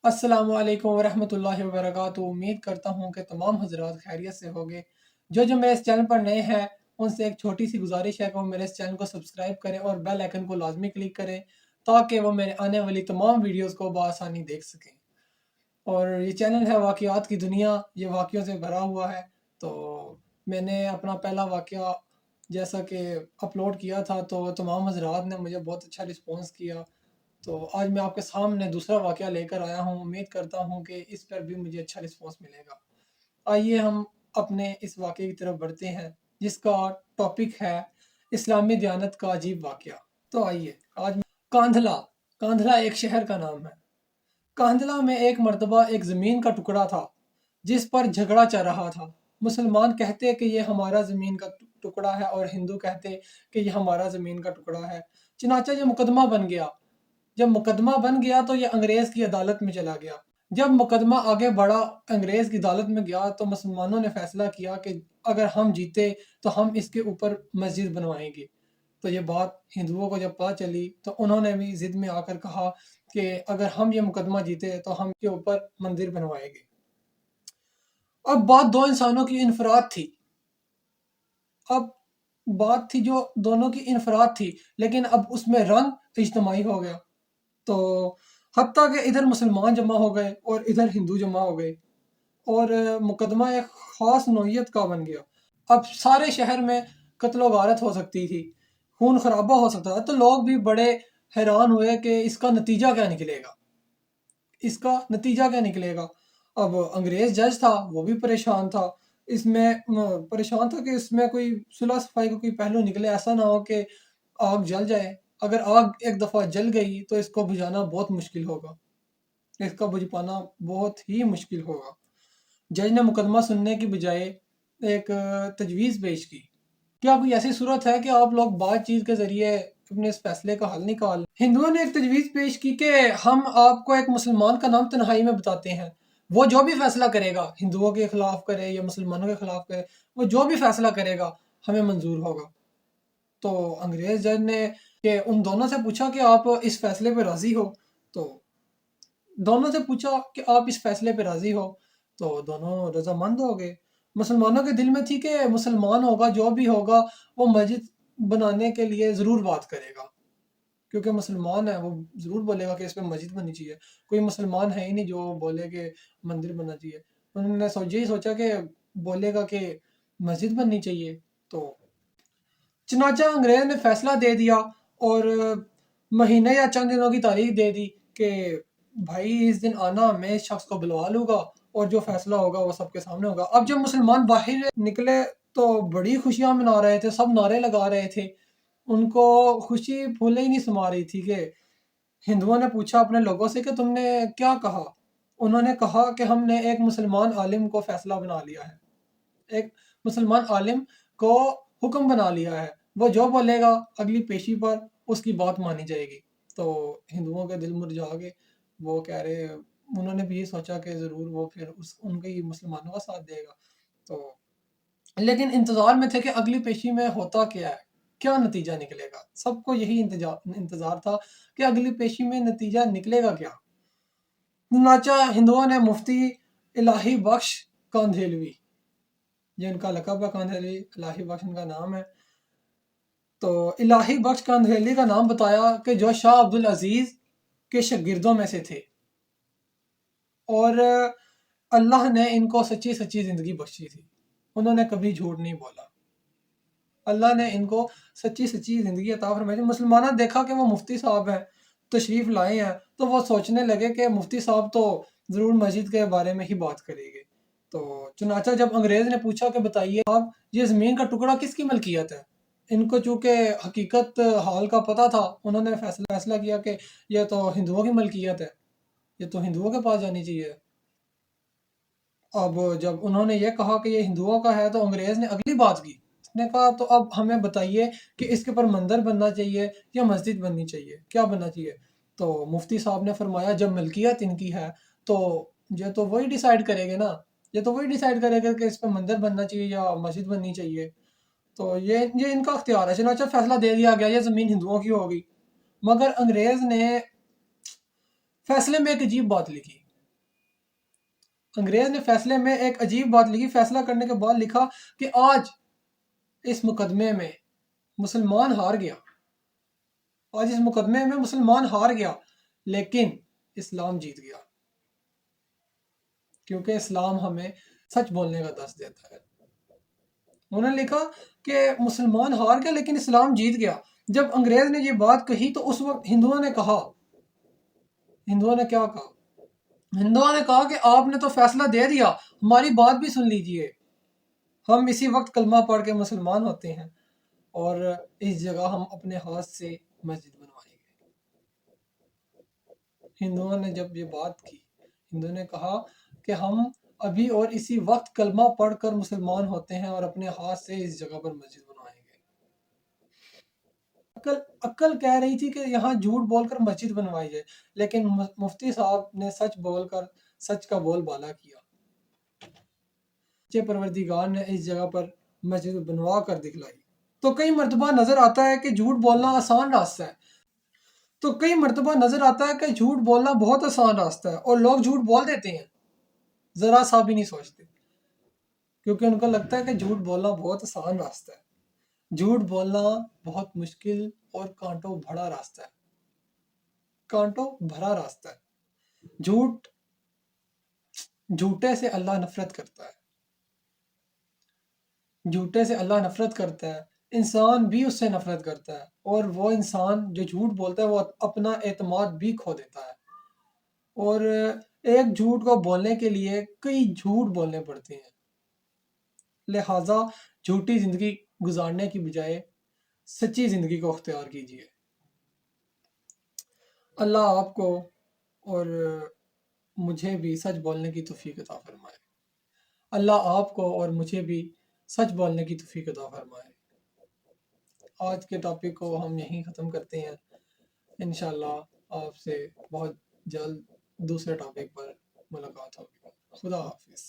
अस्सलाम वालेकुम वरहमतुल्लाहि वबरकातुहू। उम्मीद करता हूँ कि तमाम हजरात खैरियत से होंगे। जो मेरे इस चैनल पर नए हैं उनसे एक छोटी सी गुजारिश है कि वो मेरे इस चैनल को सब्सक्राइब करें और बेल आइकन को लाजमी क्लिक करें ताकि वो मेरे आने वाली तमाम वीडियोस को बआसानी देख सकें। और ये चैनल है वाक़यात की दुनिया, ये वाक़यों से भरा हुआ है। तो मैंने अपना पहला वाक़या जैसा कि अपलोड किया था तो तमाम हजरात ने मुझे बहुत अच्छा रिस्पॉन्स किया। तो आज मैं आपके सामने दूसरा वाक़या लेकर आया हूँ। उम्मीद करता हूँ कि इस पर भी मुझे अच्छा रिस्पॉन्स मिलेगा। आइए हम अपने इस वाक़ये की तरफ बढ़ते हैं जिसका टॉपिक है इस्लामी दियानत का अजीब वाक़या। तो आइए आज कांधला कांधला एक शहर का नाम है। कांधला में एक मर्तबा एक ज़मीन का टुकड़ा था जिस पर झगड़ा चल रहा था। मुसलमान कहते कि ये हमारा ज़मीन का टुकड़ा है और हिंदू कहते कि ये हमारा ज़मीन का टुकड़ा है। चुनांचे ये मुकदमा बन गया। जब मुकदमा बन गया तो ये अंग्रेज़ की अदालत में चला गया। जब मुकदमा आगे बढ़ा, अंग्रेज़ की अदालत में गया तो मुसलमानों ने फैसला किया कि अगर हम जीते तो हम इसके ऊपर मस्जिद बनवाएंगे। तो ये बात हिंदुओं को जब पता चली तो उन्होंने भी ज़िद में आकर कहा कि अगर हम ये मुकदमा जीते तो हम इसके ऊपर मंदिर बनवाएंगे। अब बात दो इंसानों की इनफराद थी। अब बात थी जो दोनों की इनफराद थी, लेकिन अब उसमें रंग इज्तमाही हो गया। तो हत्ता कि इधर मुसलमान जमा हो गए और इधर हिंदू जमा हो गए और मुकदमा एक ख़ास नौइयत का बन गया। अब सारे शहर में कत्लो गारत हो सकती थी, खून खराबा हो सकता था। तो लोग भी बड़े हैरान हुए कि इसका नतीजा क्या निकलेगा, इसका नतीजा क्या निकलेगा। अब अंग्रेज़ जज था, वो भी परेशान था। इसमें परेशान था कि इसमें कोई सुलह सफाई का कोई पहलू निकले, ऐसा ना हो कि आग जल जाए। अगर आग एक दफ़ा जल गई तो इसको बुझाना बहुत मुश्किल होगा, इसका बुझ पाना बहुत ही मुश्किल होगा। जज ने मुकदमा सुनने की बजाय एक तजवीज़ पेश की। क्या कोई ऐसी सूरत है कि आप लोग बातचीत के ज़रिए अपने इस फैसले का हल निकाल। हिंदुओं ने एक तजवीज़ पेश की कि हम आपको एक मुसलमान का नाम तन्हाई में बताते हैं, वो जो भी फैसला करेगा, हिंदुओं के खिलाफ करे या मुसलमानों के खिलाफ करे, वो जो भी फैसला करेगा हमें मंजूर होगा। तो अंग्रेज जज ने कि उन दोनों से पूछा कि आप इस फैसले पर राजी हो। तो दोनों से पूछा कि आप इस फैसले पर राजी हो, तो दोनों रजामंद हो गए। मुसलमानों के दिल में थी कि मुसलमान होगा जो भी होगा वो मस्जिद बनाने के लिए ज़रूर बात करेगा, क्योंकि मुसलमान है, वो ज़रूर बोलेगा कि इस पे मस्जिद बननी चाहिए। कोई मुसलमान है ही नहीं जो बोले कि मंदिर बनना चाहिए। उन्होंने यही सोचा कि बोलेगा कि मस्जिद बननी चाहिए। तो चुनांचे अंग्रेज ने फैसला दे दिया और महीने या चंद दिनों की तारीख दे दी कि भाई इस दिन आना, मैं इस शख्स को बुलवा लूँगा और जो फैसला होगा वो सबके सामने होगा। अब जब मुसलमान बाहर निकले तो बड़ी खुशियाँ मना रहे थे, सब नारे लगा रहे थे। उनको खुशी फूले ही नहीं समा रही थी कि हिंदुओं ने पूछा अपने लोगों से कि तुमने क्या कहा? उन्होंने कहा कि हमने एक मुसलमान आलिम को फैसला बना लिया है। एक मुसलमान आलिम को हुक्म बना लिया है, वो जो बोलेगा अगली पेशी पर उसकी बात मानी जाएगी। तो हिंदुओं के दिल मुरझा गए। वो कह रहे, उन्होंने भी ये सोचा कि ज़रूर वो फिर उस उनके ही मुसलमानों का साथ देगा। तो लेकिन इंतज़ार में थे कि अगली पेशी में होता क्या है, क्या नतीजा निकलेगा। सबको यही इंतज़ार था कि अगली पेशी में नतीजा निकलेगा क्या। चुनांचे हिंदुओं ने मुफ्ती इलाही बख्श कांधेलवी, ये इनका लक़ब है, कांधेली इलाही बख्श इनका नाम है। तो इलाही बख्श कांधेली का नाम बताया कि जो शाह अब्दुल अजीज़ के शागिर्दों में से थे और अल्लाह ने इनको सच्ची सच्ची ज़िंदगी बख्शी थी। उन्होंने कभी झूठ नहीं बोला। अल्लाह ने इनको सच्ची सच्ची ज़िंदगी अता फरमाई थी। मुसलमानों ने देखा कि वो मुफ्ती साहब हैं, तशरीफ़ लाए हैं, तो वो सोचने लगे कि मुफ्ती साहब तो ज़रूर मस्जिद के बारे में ही बात करेंगे। तो चुनांचे जब अंग्रेज़ ने पूछा कि बताइए आप ये ज़मीन का टुकड़ा किसकी मलकियत है? इनको चूँकि हकीकत हाल का पता था, उन्होंने फैसला किया कि ये तो हिंदुओं की मलकियत है, ये तो हिंदुओं के पास जानी चाहिए। अब जब उन्होंने ये कहा कि ये हिंदुओं का है तो अंग्रेज़ ने अगली बात की। उसने कहा तो अब हमें बताइए कि इसके ऊपर मंदिर बनना चाहिए या मस्जिद बननी चाहिए, क्या बनना चाहिए? तो मुफ्ती साहब ने फरमाया जब मिल्कियत इनकी है तो ये तो वही डिसाइड करेंगे ना, ये तो वही डिसाइड करेंगे कि इस पे मंदिर बनना चाहिए या मस्जिद बननी चाहिए। तो ये इनका इख्तियार है। चुनांचे फैसला दे दिया गया, ये ज़मीन हिंदुओं की होगी। मगर अंग्रेज़ ने फैसले में एक अजीब बात लिखी। انگریز نے فیصلے میں ایک عجیب بات لکھی، فیصلہ کرنے کے بعد لکھا کہ آج اس مقدمے میں مسلمان ہار گیا، آج اس مقدمے میں مسلمان ہار گیا، لیکن اسلام جیت گیا، کیونکہ اسلام ہمیں سچ بولنے کا درس دیتا ہے۔ انہوں نے لکھا کہ مسلمان ہار گیا لیکن اسلام جیت گیا۔ جب انگریز نے یہ بات کہی تو اس وقت ہندوؤں نے کہا، ہندوؤں نے کیا کہا؟ ہندوؤں نے کہا کہ آپ نے تو فیصلہ دے دیا، ہماری بات بھی سن لیجئے، ہم اسی وقت کلمہ پڑھ کے مسلمان ہوتے ہیں اور اس جگہ ہم اپنے ہاتھ سے مسجد بنوائیں گے۔ ہندوؤں نے جب یہ بات کی، ہندوؤں نے کہا کہ ہم ابھی اور اسی وقت کلمہ پڑھ کر مسلمان ہوتے ہیں اور اپنے ہاتھ سے اس جگہ پر مسجد بنوائیں گے۔ عقل کہہ رہی تھی کہ یہاں جھوٹ بول کر مسجد بنوائی جائے، لیکن مفتی صاحب نے سچ بول کر سچ کا بول بالا کیا۔ پروردگار نے اس جگہ پر مسجد بنوا کر دکھلائی۔ تو کئی مرتبہ نظر آتا ہے کہ جھوٹ بولنا آسان راستہ ہے، تو کئی مرتبہ نظر آتا ہے کہ جھوٹ بولنا بہت آسان راستہ ہے اور لوگ جھوٹ بول دیتے ہیں، ذرا سا بھی نہیں سوچتے، کیونکہ ان کو لگتا ہے کہ جھوٹ بولنا بہت آسان راستہ ہے۔ جھوٹ بولنا بہت مشکل اور کانٹوں بھرا راستہ ہے، کانٹوں بھرا راستہ ہے۔ جھوٹے سے اللہ نفرت کرتا ہے، جھوٹے سے اللہ نفرت کرتا ہے، انسان بھی اس سے نفرت کرتا ہے، اور وہ انسان جو جھوٹ بولتا ہے وہ اپنا اعتماد بھی کھو دیتا ہے، اور ایک جھوٹ کو بولنے کے لیے کئی جھوٹ بولنے پڑتے ہیں۔ لہٰذا جھوٹی زندگی گزارنے کی بجائے سچی زندگی کو اختیار کیجیے۔ اللہ آپ کو اور مجھے بھی سچ بولنے کی توفیق عطا فرمائے۔ اللہ آپ کو اور مجھے بھی سچ بولنے کی توفیق عطا فرمائے۔ آج کے ٹاپک کو ہم یہیں ختم کرتے ہیں، انشاءاللہ آپ سے بہت جلد دوسرے ٹاپک پر ملاقات ہوگی۔ خدا حافظ۔